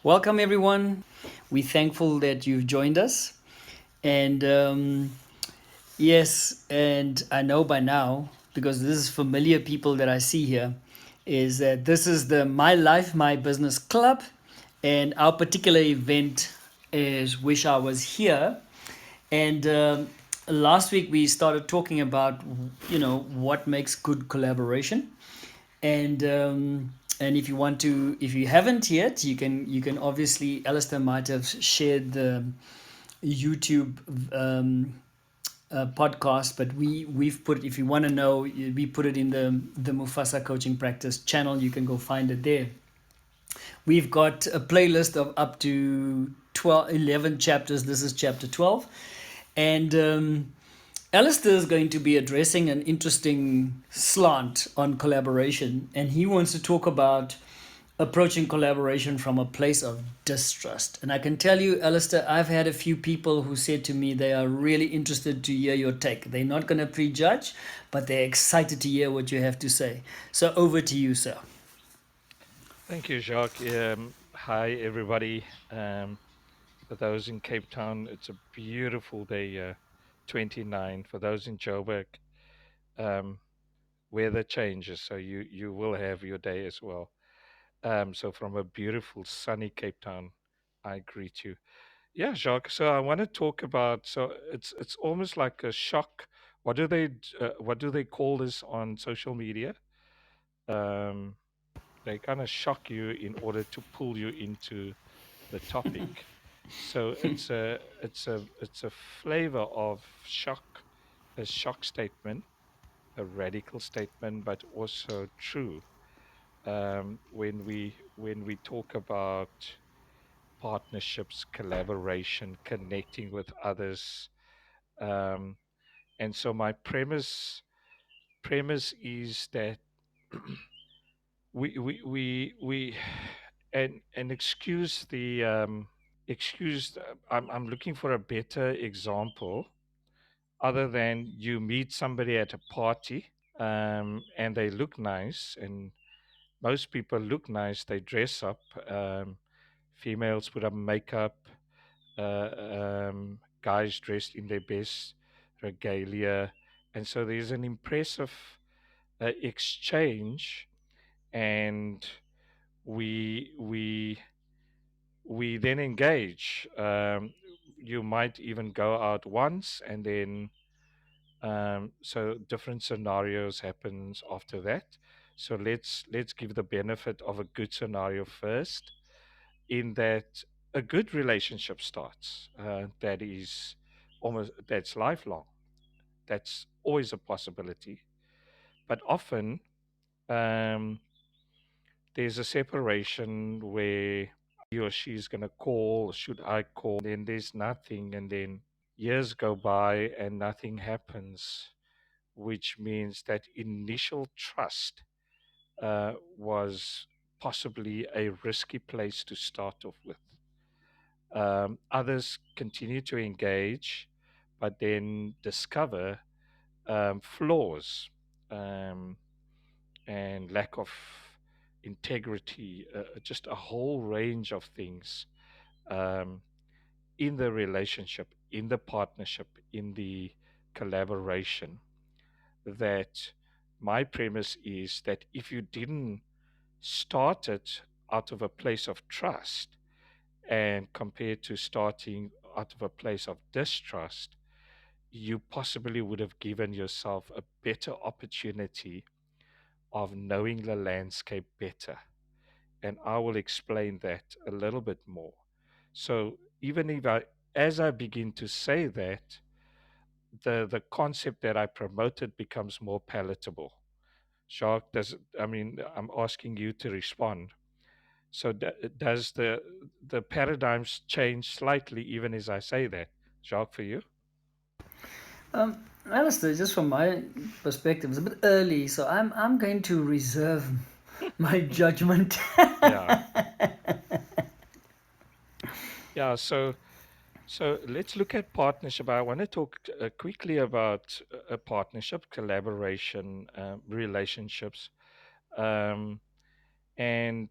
Welcome, everyone. We're thankful that you've joined us. And yes, and I know by now, because this is familiar people that I see here, is that this is the My Life, My Business Club. And our particular event is Wish I Was Here. And last week we started talking about, what makes good collaboration. And if you want to, if you haven't yet, you can obviously, Alistair might have shared the YouTube podcast, but we've put, if you want to know, we put it in the Mufasa Coaching Practice channel. You can go find it there. We've got a playlist of up to 11 chapters. This is chapter 12. And Alistair is going to be addressing an interesting slant on collaboration. And he wants to talk about approaching collaboration from a place of distrust. And I can tell you, Alistair, I've had a few people who said to me they are really interested to hear your take. They're not going to prejudge, but they're excited to hear what you have to say. So over to you, sir. Thank you, Jacques. Hi, everybody. For those in Cape Town, it's a beautiful day, 29. For those in Joburg, um, weather changes, so you will have your day as well. So from a beautiful sunny Cape Town, I greet you. Yeah, Jacques. So I want to talk about. So it's almost like a shock. What do they call this on social media? Um, they kind of shock you in order to pull you into the topic. So it's a flavor of shock, a shock statement, a radical statement, but also true. When we talk about partnerships, collaboration, connecting with others, um, and so my premise is that we and excuse the excuse. I'm looking for a better example other than you meet somebody at a party, and they look nice, and most people look nice. They dress up. Females put up makeup. Guys dressed in their best regalia, and so there's an impressive exchange, and we we we then engage. You might even go out once, and then so different scenarios happens after that. So let's give the benefit of a good scenario first, in that a good relationship starts. That is almost that's lifelong. That's always a possibility, but often um, there's a separation where he or she is going to call, should I call, and then there's nothing, and then years go by and nothing happens, which means that initial trust was possibly a risky place to start off with. Others continue to engage, but then discover flaws, um, and lack of integrity, just a whole range of things um, in the relationship, in the partnership, in the collaboration. That my premise is that if you didn't start it out of a place of trust, and compared to starting out of a place of distrust, you possibly would have given yourself a better opportunity of knowing the landscape better. And I will explain that a little bit more. So even if as I begin to say that, the concept that I promoted becomes more palatable. Jacques, I'm asking you to respond. So does the paradigms change slightly even as I say that? Jacques, for you? Alistair, just from my perspective, it's a bit early, so I'm going to reserve my judgment. Yeah. Yeah. So So let's look at partnership. I want to talk quickly about a partnership, collaboration, relationships. Um, and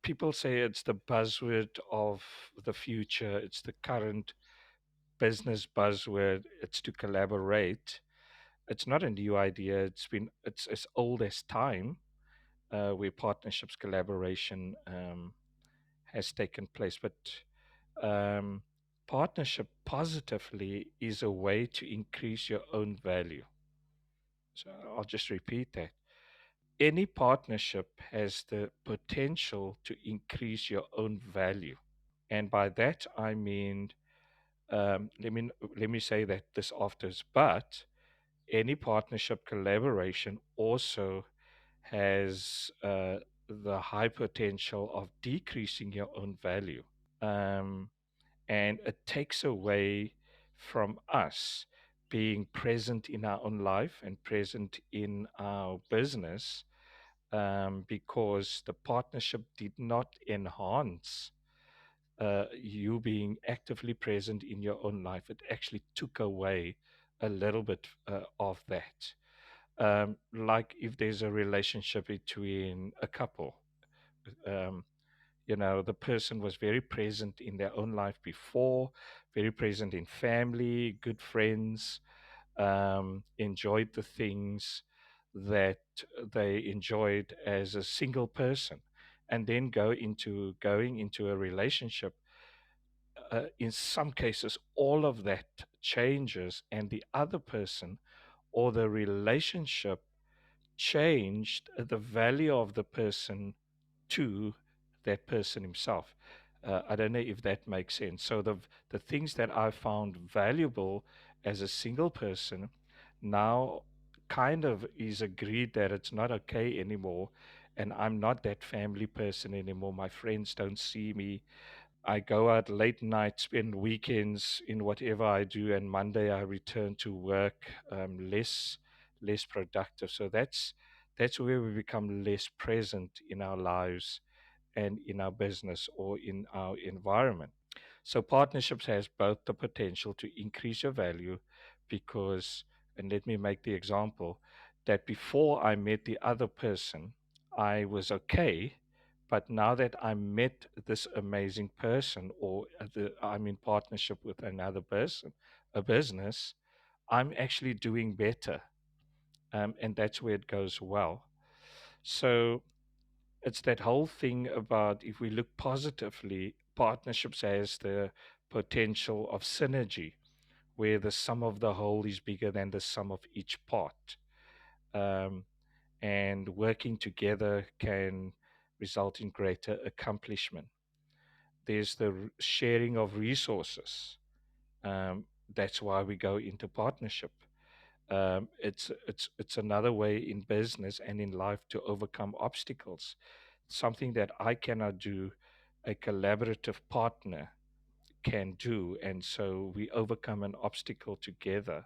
people say it's the buzzword of the future, it's the current business buzzword, it's to collaborate. It's not a new idea, it's as old as time, where partnerships, collaboration has taken place. But um, partnership positively is a way to increase your own value. So I'll just repeat that. Any partnership has the potential to increase your own value. And by that, I mean, let me say that this after, but any partnership collaboration also has the high potential of decreasing your own value. Um, and it takes away from us being present in our own life and present in our business, because the partnership did not enhance you being actively present in your own life. It actually took away a little bit of that. Like if there's a relationship between a couple, um, the person was very present in their own life before, very present in family, good friends, enjoyed the things that they enjoyed as a single person, and then going into a relationship. In some cases, all of that changes, and the other person or the relationship changed the value of the person to that person himself. I don't know if that makes sense. So the things that I found valuable as a single person now kind of is agreed that it's not okay anymore, and I'm not that family person anymore. My friends don't see me. I go out late night, spend weekends in whatever I do, and Monday I return to work, less productive. So that's where we become less present in our lives and in our business or in our environment. So partnerships has both the potential to increase your value because, and let me make the example, that before I met the other person, I was okay. But now that I met this amazing person, or I'm in partnership with another person, a business, I'm actually doing better. And that's where it goes well. So it's that whole thing about, if we look positively, partnerships has the potential of synergy, where the sum of the whole is bigger than the sum of each part. Um, and working together can result in greater accomplishment. There's the sharing of resources. Um, that's why we go into partnership. It's another way in business and in life to overcome obstacles. Something that I cannot do, a collaborative partner can do, and so we overcome an obstacle together.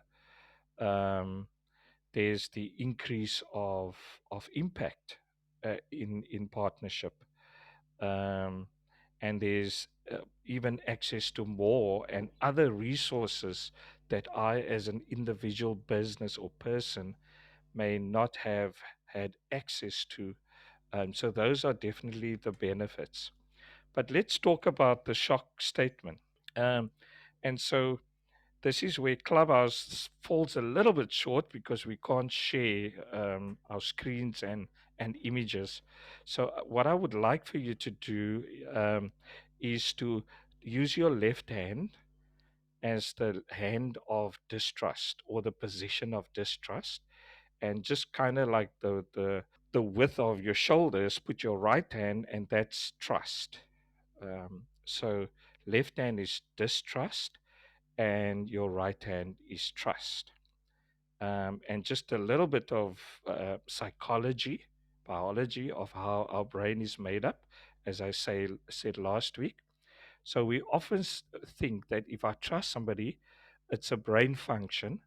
Um, there's the increase of impact in partnership, um, and there's even access to more and other resources that I, as an individual business or person, may not have had access to. So those are definitely the benefits. But let's talk about the shock statement. Um, and so this is where Clubhouse falls a little bit short because we can't share our screens and images. So, what I would like for you to do is to use your left hand as the hand of distrust or the position of distrust, and just kind of like the width of your shoulders, put your right hand, and that's trust. So, left hand is distrust and your right hand is trust. And just a little bit of psychology, biology of how our brain is made up, as said last week. So we often think that if I trust somebody, it's a brain function,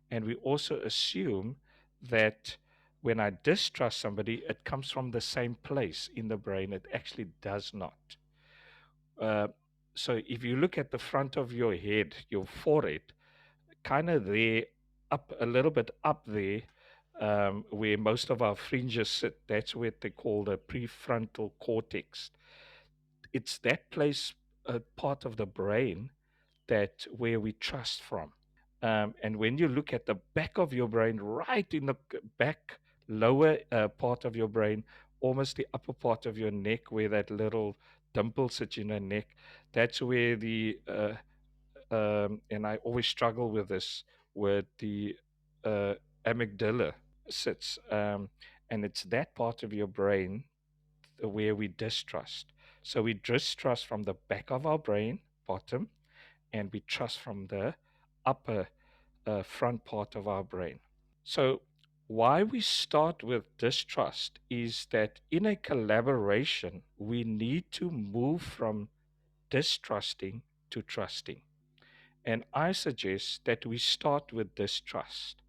and we also assume that when I distrust somebody, it comes from the same place in the brain. It actually does not. Uh, so if you look at the front of your head, your forehead, kind of there, up a little bit up there, where most of our fringes sit, that's what they call the prefrontal cortex. It's that place, part of the brain that where we trust from. And when you look at the back of your brain, right in the back lower part of your brain, almost the upper part of your neck, where that little dimple sits in your neck, that's where and I always struggle with this, where the uh, amygdala sits. And it's that part of your brain where we distrust. So we distrust from the back of our brain, bottom, and we trust from the upper front part of our brain. So, why we start with distrust is that in a collaboration, we need to move from distrusting to trusting. And I suggest that we start with distrust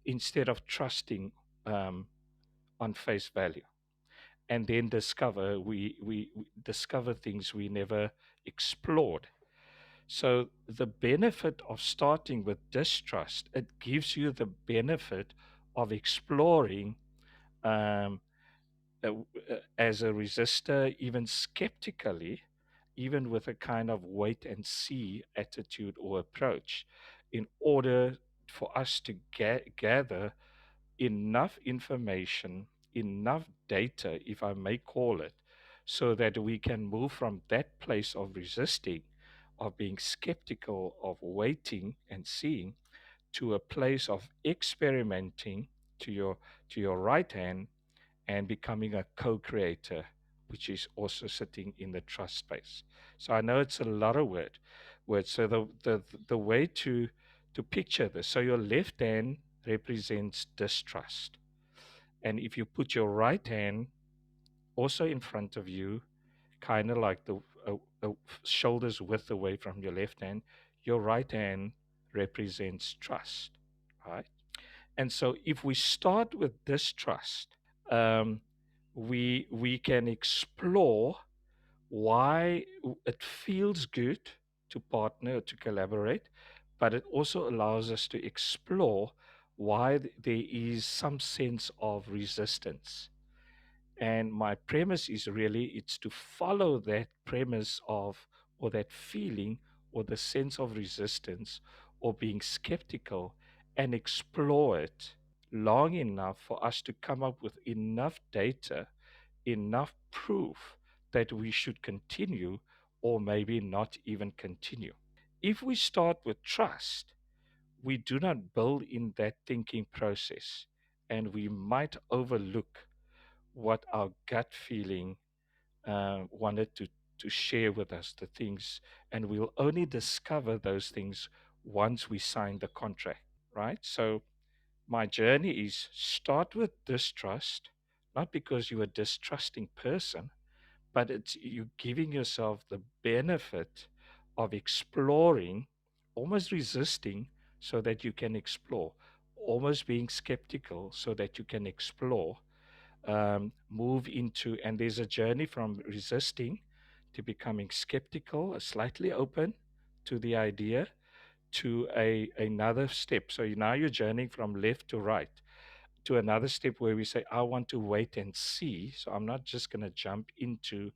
instead of trusting on face value, and then we discover things we never explored. So the benefit of starting with distrust, it gives you the benefit of exploring, um, as a resistor, even skeptically, even with a kind of wait and see attitude or approach, in order for us to gather enough information, enough data, if I may call it, so that we can move from that place of resisting, of being skeptical, of waiting and seeing, to a place of experimenting, to your right hand, and becoming a co-creator, which is also sitting in the trust space. So I know it's a lot of words. So the way to picture this, so your left hand represents distrust. And if you put your right hand also in front of you, kind of like the shoulders width away from your left hand, your right hand represents trust, right? And so if we start with distrust, um, we can explore why it feels good to partner, to collaborate, but it also allows us to explore why there is some sense of resistance. And my premise is really it's to follow that premise of, or that feeling, or the sense of resistance, or being skeptical, and explore it long enough for us to come up with enough data, enough proof that we should continue, or maybe not even continue. If we start with trust, we do not build in that thinking process, and we might overlook what our gut feeling wanted to share with us, the things, and we'll only discover those things once we sign the contract, right? So my journey is start with distrust, not because you're a distrusting person, but it's you giving yourself the benefit of exploring, almost resisting so that you can explore, almost being skeptical so that you can explore, move into, and there's a journey from resisting to becoming skeptical, slightly open to the idea, to another step. So now you're journeying from left to right to another step where we say, I want to wait and see. So I'm not just going to jump into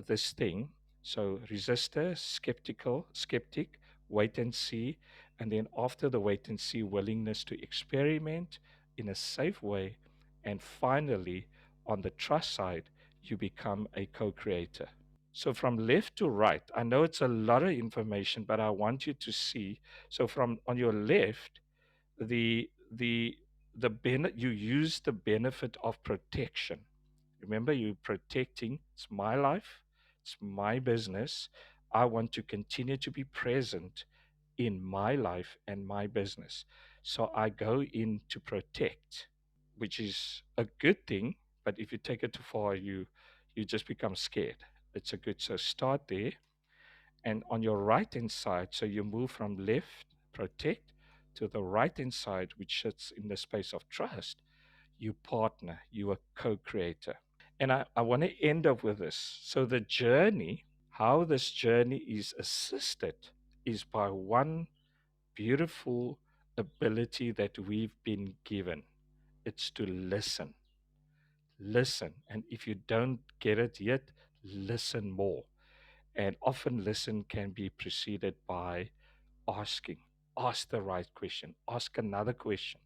this thing. So resistor, skeptical, skeptic, wait and see. And then after the wait and see, willingness to experiment in a safe way. And finally, on the trust side, you become a co-creator. So from left to right, I know it's a lot of information, but I want you to see. So from on your left, the you use the benefit of protection. Remember, you're protecting. It's my life, it's my business. I want to continue to be present in my life and my business. So I go in to protect, which is a good thing. But if you take it too far, you just become scared. It's a good, so start there. And on your right hand side, so you move from left, protect, to the right hand side, which sits in the space of trust. You partner, you are co creator. And I want to end up with this. So the journey, How this journey is assisted is by one beautiful ability that we've been given. It's to listen. Listen. And if you don't get it yet, listen more. And often listen can be preceded by asking. Ask the right question. Ask another question.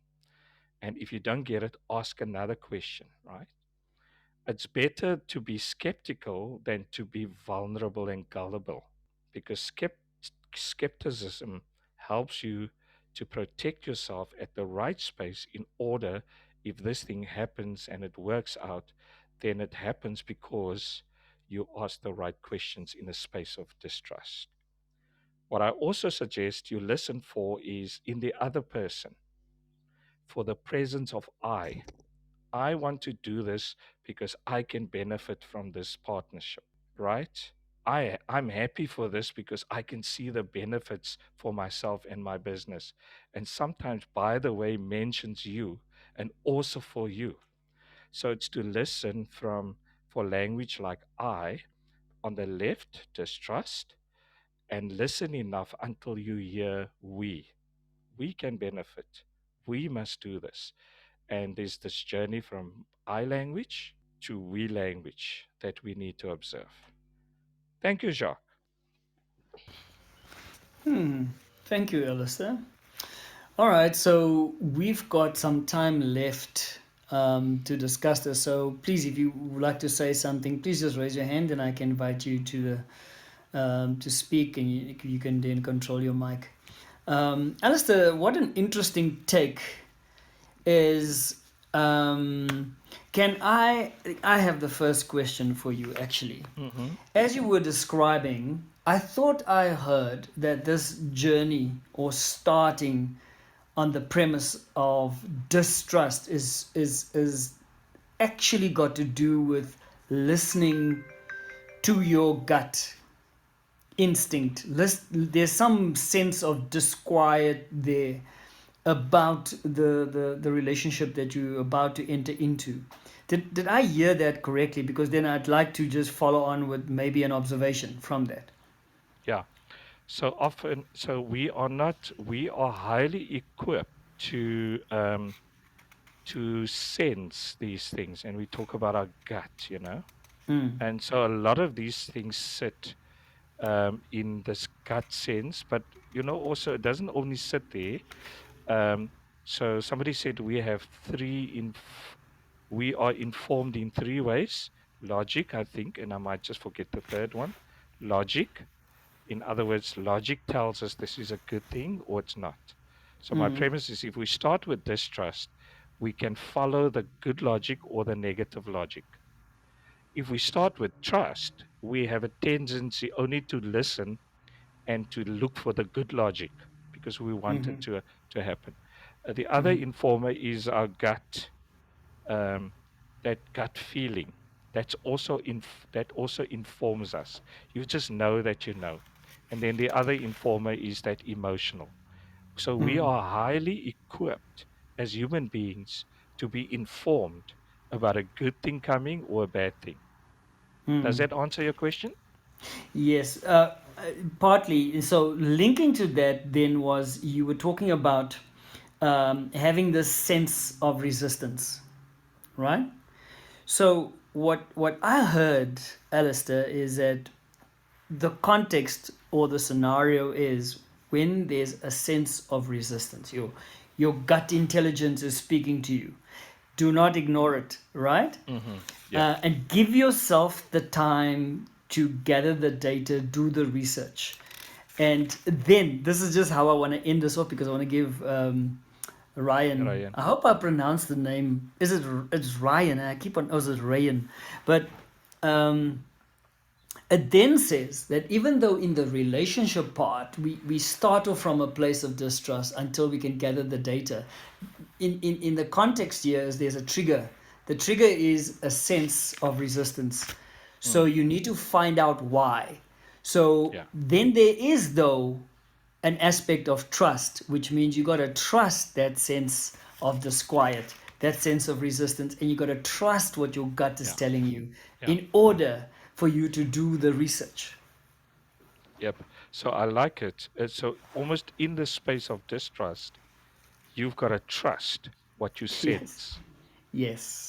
And if you don't get it, ask another question, right? It's better to be skeptical than to be vulnerable and gullible, because skepticism helps you to protect yourself at the right space in order, if this thing happens and it works out, then it happens because you ask the right questions in a space of distrust. What I also suggest you listen for is in the other person, for the presence of I. I want to do this because I can benefit from this partnership, right? I'm happy for this because I can see the benefits for myself and my business. And sometimes, by the way, mentions you and also for you. So it's to listen from for language like I on the left, distrust, and listen enough until you hear we. We can benefit. We must do this. And there's this journey from I language to we language that we need to observe. Thank you, Jacques. Thank you, Alistair. All right, so we've got some time left to discuss this. So please, if you would like to say something, please just raise your hand and I can invite you to speak, and you can then control your mic. Alistair, what an interesting take is. Can I have the first question for you actually. Mm-hmm. As you were describing, I thought I heard that this journey or starting on the premise of distrust is actually got to do with listening to your gut instinct. There's some sense of disquiet there about the relationship that you're about to enter into. Did I hear that correctly? Because then I'd like to just follow on with maybe an observation from that. Yeah. So often, so we are not, we are highly equipped to sense these things, and we talk about our gut, you know. Mm. And so a lot of these things sit in this gut sense, but you know, also it doesn't only sit there. Um, so somebody said we have we are informed in three ways. Logic, I think, and I might just forget the third one. Logic. In other words, logic tells us this is a good thing or it's not. So my Mm. premise is if we start with distrust, we can follow the good logic or the negative logic. If we start with trust, we have a tendency only to listen and to look for the good logic because we want it Mm-hmm. to happen. The other Mm-hmm. informer is our gut, um, that gut feeling. That also informs us. You just know that you know. And then the other informer is that emotional. So we Mm. are highly equipped as human beings to be informed about a good thing coming or a bad thing. Does Mm. that answer your question? Yes, partly. So linking to that then was you were talking about having this sense of resistance, right? So what I heard, Alistair, is that the context or the scenario is when there's a sense of resistance. Your gut intelligence is speaking to you. Do not ignore it, right? Mm-hmm. Yeah. And give yourself the time to gather the data, do the research. And then, this is just how I want to end this off because I want to give Ryan, Ryan. I hope I pronounced the name. It's Ryan? I keep on, oh, it's Ryan. But um, it then says that even though in the relationship part, we start off from a place of distrust until we can gather the data. In the context here is there's a trigger. The trigger is a sense of resistance. So Mm. you need to find out why. So Yeah. then there is though an aspect of trust, which means you gotta trust that sense of disquiet, that sense of resistance, and you gotta trust what your gut is Yeah. telling you Yeah. in order for you to do the research. Yep. So I like it. So almost in the space of distrust, you've got to trust what you Yes. sense.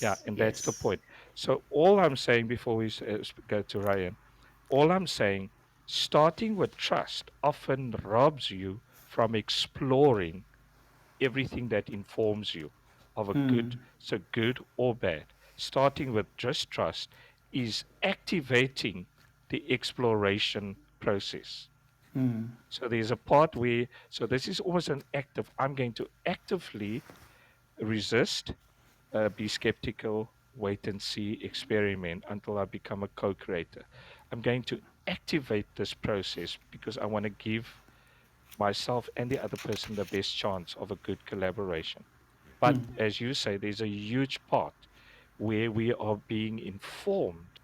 Yeah, Yes. and that's the Yes. point. So all I'm saying before we go to Ryan, all I'm saying, starting with trust often robs you from exploring everything that informs you of a good, Hmm. so good or bad. Starting with just trust is activating the exploration process. Hmm. So there's a part where, so this is almost an active, I'm going to actively resist, be skeptical, wait and see, experiment until I become a co creator. I'm going to activate this process because I want to give myself and the other person the best chance of a good collaboration. But Hmm. as you say, there's a huge part where we are being informed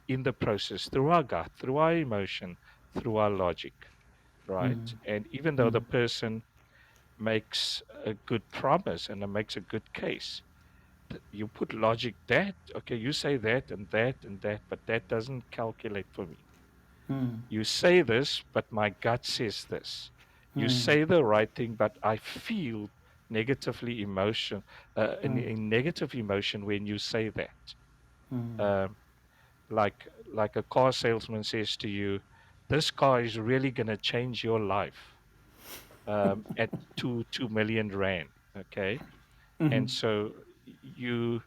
in the process through our gut, through our emotion, through our logic, right? Hmm. And even though Hmm. the person makes a good promise and makes a good case, you put logic that, okay, you say that and that and that, but that doesn't calculate for me. Hmm. You say this, but my gut says this. You Hmm. say the right thing, but I feel negatively emotion, Hmm. a negative emotion when you say that. Hmm. Um, like a car salesman says to you, "This car is really going to change your life at 2 million rand." Okay, Hmm. and so you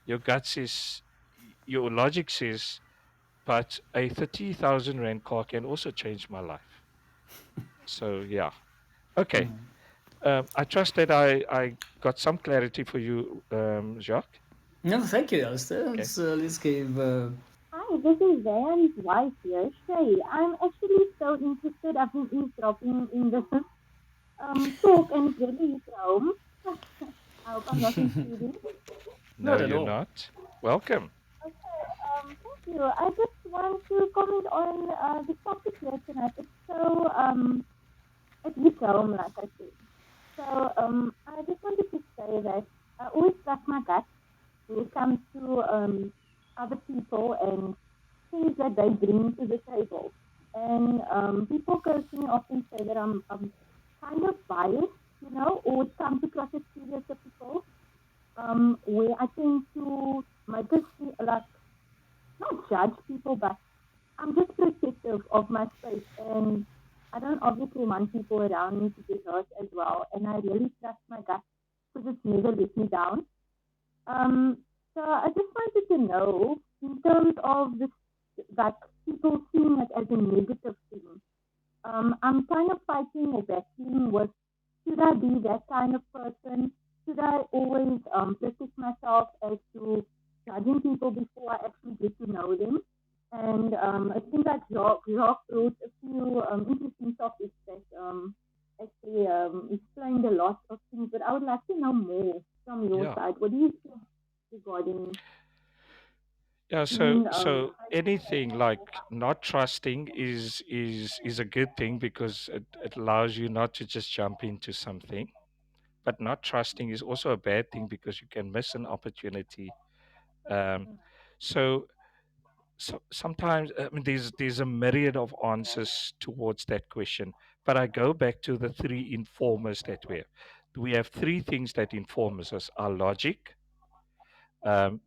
your gut says, your logic says, but a 30,000 rand car can also change my life. So yeah, okay. Hmm. I trust that I got some clarity for you, Jacques. No, thank you, Alistair. Okay. Let's give. Hi, this is Van's wife here, Shay. I'm actually so interested. I've been eavesdropping in this talk and it's really hit home. I hope I'm not intruding. No, Not at you're all. not. Welcome. Okay, thank you. I just want to comment on the topic here tonight. It's so it hits home, like I said. So I just wanted to say that I always trust my gut when it comes to other people and things that they bring to the table. And people close to me often say that I'm kind of biased, or it comes across as stereotypical, where I tend to make us like not judge people, but I'm just protective of my space, and I don't obviously want people around me to get hurt as well. And I really trust my gut because it's never let me down. Um, so I just wanted to know, in terms of this, like people seeing it as a negative thing. I'm kind of fighting or battling with, should I be that kind of person? Should I always protect myself as to judging people before I actually get to know them? And I think that Jacques wrote a few interesting topics that actually explained a lot of things, but I would like to know more from your Yeah. side. What do you think regarding Yeah, being so anything like not trusting is a good thing because it allows you not to just jump into something. But not trusting is also a bad thing because you can miss an opportunity. Um, so sometimes, I mean, there's a myriad of answers towards that question. But I go back to the three informers that we have. We have three things that informs us: our logic,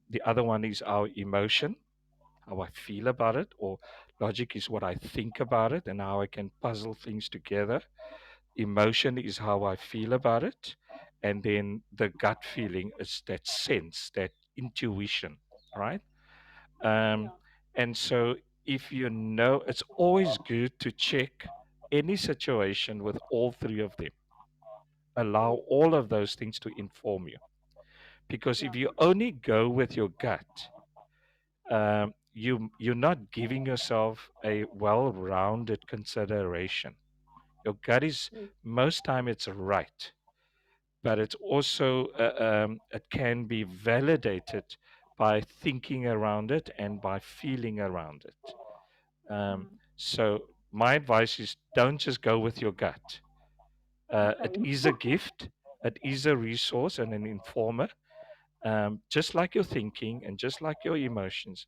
the other one is our emotion, how I feel about it, or logic is what I think about it and how I can puzzle things together. Emotion is how I feel about it. And then the gut feeling is that sense, that intuition, right? Um, and so if you know, it's always good to check any situation with all three of them. Allow all of those things to inform you. Because if you only go with your gut, you're not giving yourself a well-rounded consideration. Your gut is most time it's right, but it's also it can be validated by thinking around it and by feeling around it. So my advice is don't just go with your gut. It okay? is a gift, it is a resource and an informer, just like your thinking and just like your emotions.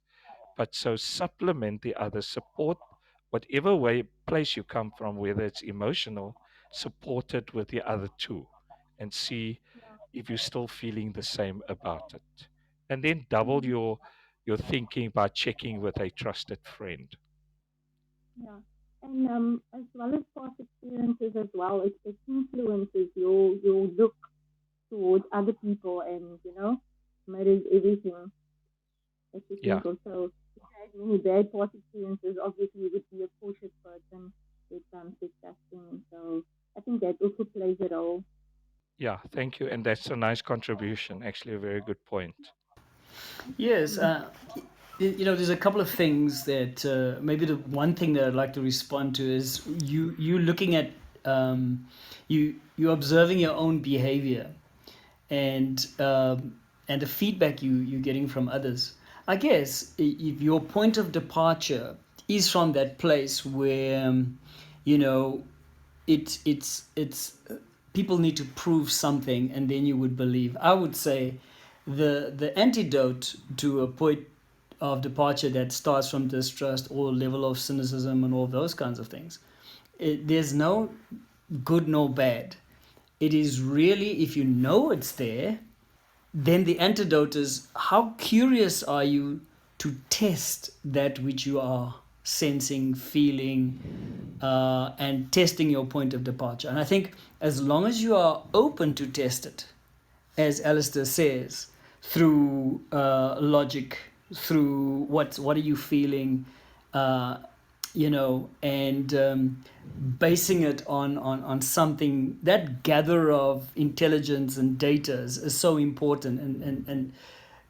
But so supplement the other, support whatever place you come from, whether it's emotional, support it with the other two and see if you're still feeling the same about it. And then double Mhm. your thinking by checking with a trusted friend. Yeah. And as well as past experiences as well, it influences your look towards other people and, mirrors everything that you Yeah, think of. So if you had many bad past experiences, obviously you would be a cautious person when it comes to trusting. So I think that also plays a role. yeah, thank you. And that's a nice contribution, actually, a very good point. Yes, Mm. there's a couple of things that maybe the one thing that I'd like to respond to is you looking at you observing your own behavior and the feedback you're getting from others. I guess if your point of departure is from that place where you know it's people need to prove something and then you would believe. I would say the antidote to a point of departure that starts from distrust or level of cynicism and all those kinds of things, there's no good nor bad. It is really, if you know it's there, then the antidote is how curious are you to test that which you are sensing, feeling, and testing your point of departure. And I think as long as you are open to test it, as Alistair says, through logic, through what are you feeling, uh, and basing it on something, that gather of intelligence and data is so important, and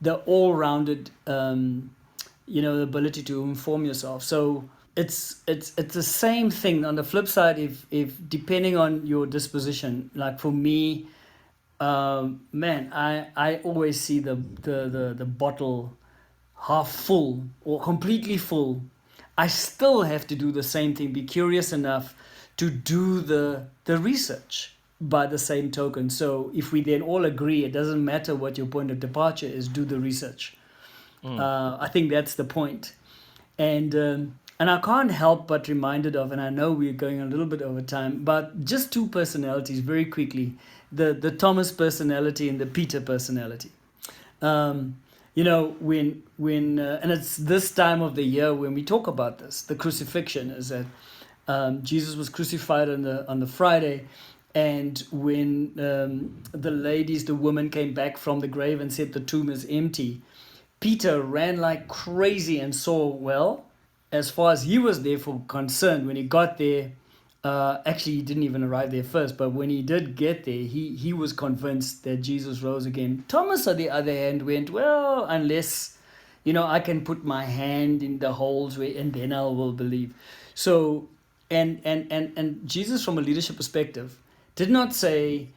the all-rounded, the ability to inform yourself. So it's the same thing on the flip side. If depending on your disposition, like for me, man, I always see the bottle half full or completely full. I still have to do the same thing, be curious enough to do the research by the same token. So if we then all agree, it doesn't matter what your point of departure is, do the research. Mm. I think that's the point. And I can't help but reminded of, and I know we're going a little bit over time, but just two personalities very quickly: the Thomas personality and the Peter personality. Um, when and it's this time of the year when we talk about this, the crucifixion is that Jesus was crucified on the Friday, and when the woman came back from the grave and said the tomb is empty, Peter ran like crazy and saw, well, as far as he was therefore concerned, when he got there, actually, he didn't even arrive there first, but when he did get there, he was convinced that Jesus rose again. Thomas, on the other hand, went, well, unless, I can put my hand in the holes where, and then I will believe. So, and Jesus, from a leadership perspective, did not say,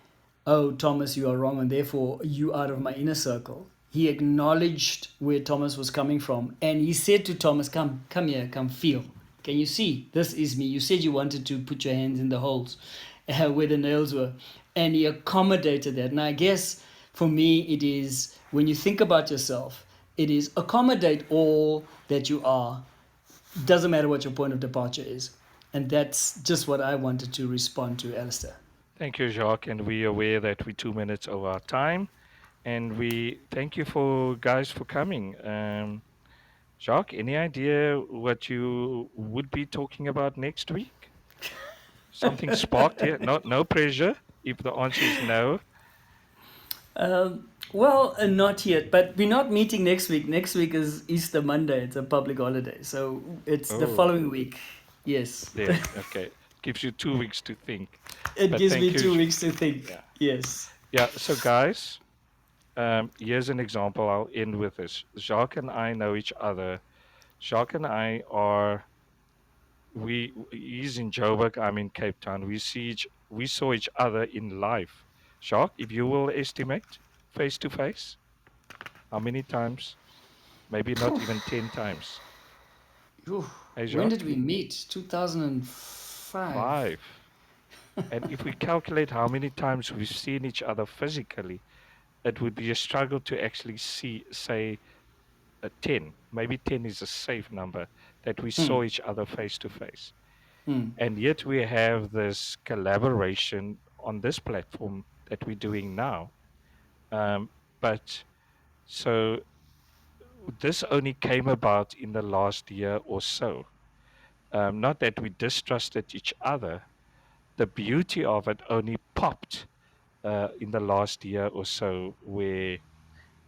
oh, Thomas, you are wrong, and therefore you out of my inner circle. He acknowledged where Thomas was coming from, and he said to Thomas, come here, come feel. Can you see? This is me. You said you wanted to put your hands in the holes where the nails were. And he accommodated that. And I guess for me, it is when you think about yourself, it is accommodate all that you are. Doesn't matter what your point of departure is. And that's just what I wanted to respond to, Alistair. Thank you, Jacques. And we are aware that we're 2 minutes over our time. And we thank you for guys for coming. Jacques, any idea what you would be talking about next week? Something sparked here. No pressure. If the answer is no, Well, not yet, but we're not meeting next week. Next week is Easter Monday. It's a public holiday. So it's the oh, following week. Yes. then okay, gives you 2 weeks to think. It But gives thank me you. 2 weeks to think. Yeah, Yes. yeah. So guys, here's an example. I'll end with this. Jacques and I know each other. Jacques and I are he's in Joburg, I'm in Cape Town. We saw each other in life. Jacques, if you will estimate face to face, how many times? Maybe not even 10 times. Phew. Hey When did Jacques? we meet? 2005. 5. And if we calculate how many times we've seen each other physically, it would be a struggle to actually say 10, maybe 10 is a safe number, that we saw each other face to face. And yet we have this collaboration on this platform that we're doing now. But so this only came about in the last year or so. Not that we distrusted each other. The beauty of it only popped in the last year or so,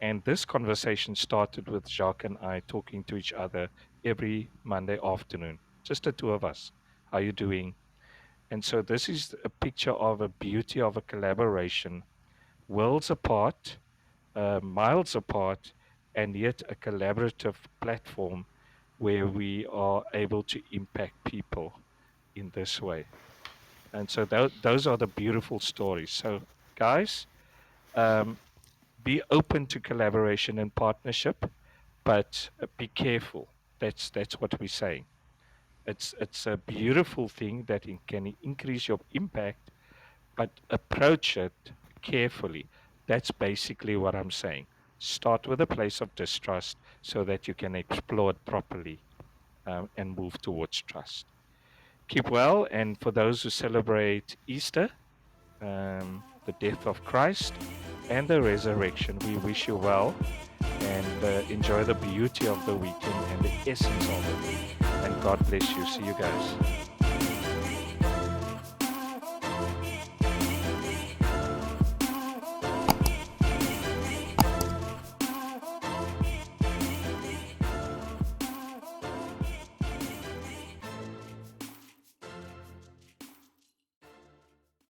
and this conversation started with Jacques and I talking to each other every Monday afternoon, just the two of us. How you doing? And so this is a picture of a beauty of a collaboration, worlds apart, miles apart, and yet a collaborative platform where we are able to impact people in this way. And so those are the beautiful stories. So, guys, um, be open to collaboration and partnership, but be careful. That's what we're saying. It's a beautiful thing that can increase your impact, but approach it carefully. That's basically what I'm saying. Start with a place of distrust so that you can explore it properly, and move towards trust. Keep well, and for those who celebrate Easter, the death of Christ and the resurrection, we wish you well, and enjoy the beauty of the weekend and the essence of it. And God bless you. See you guys.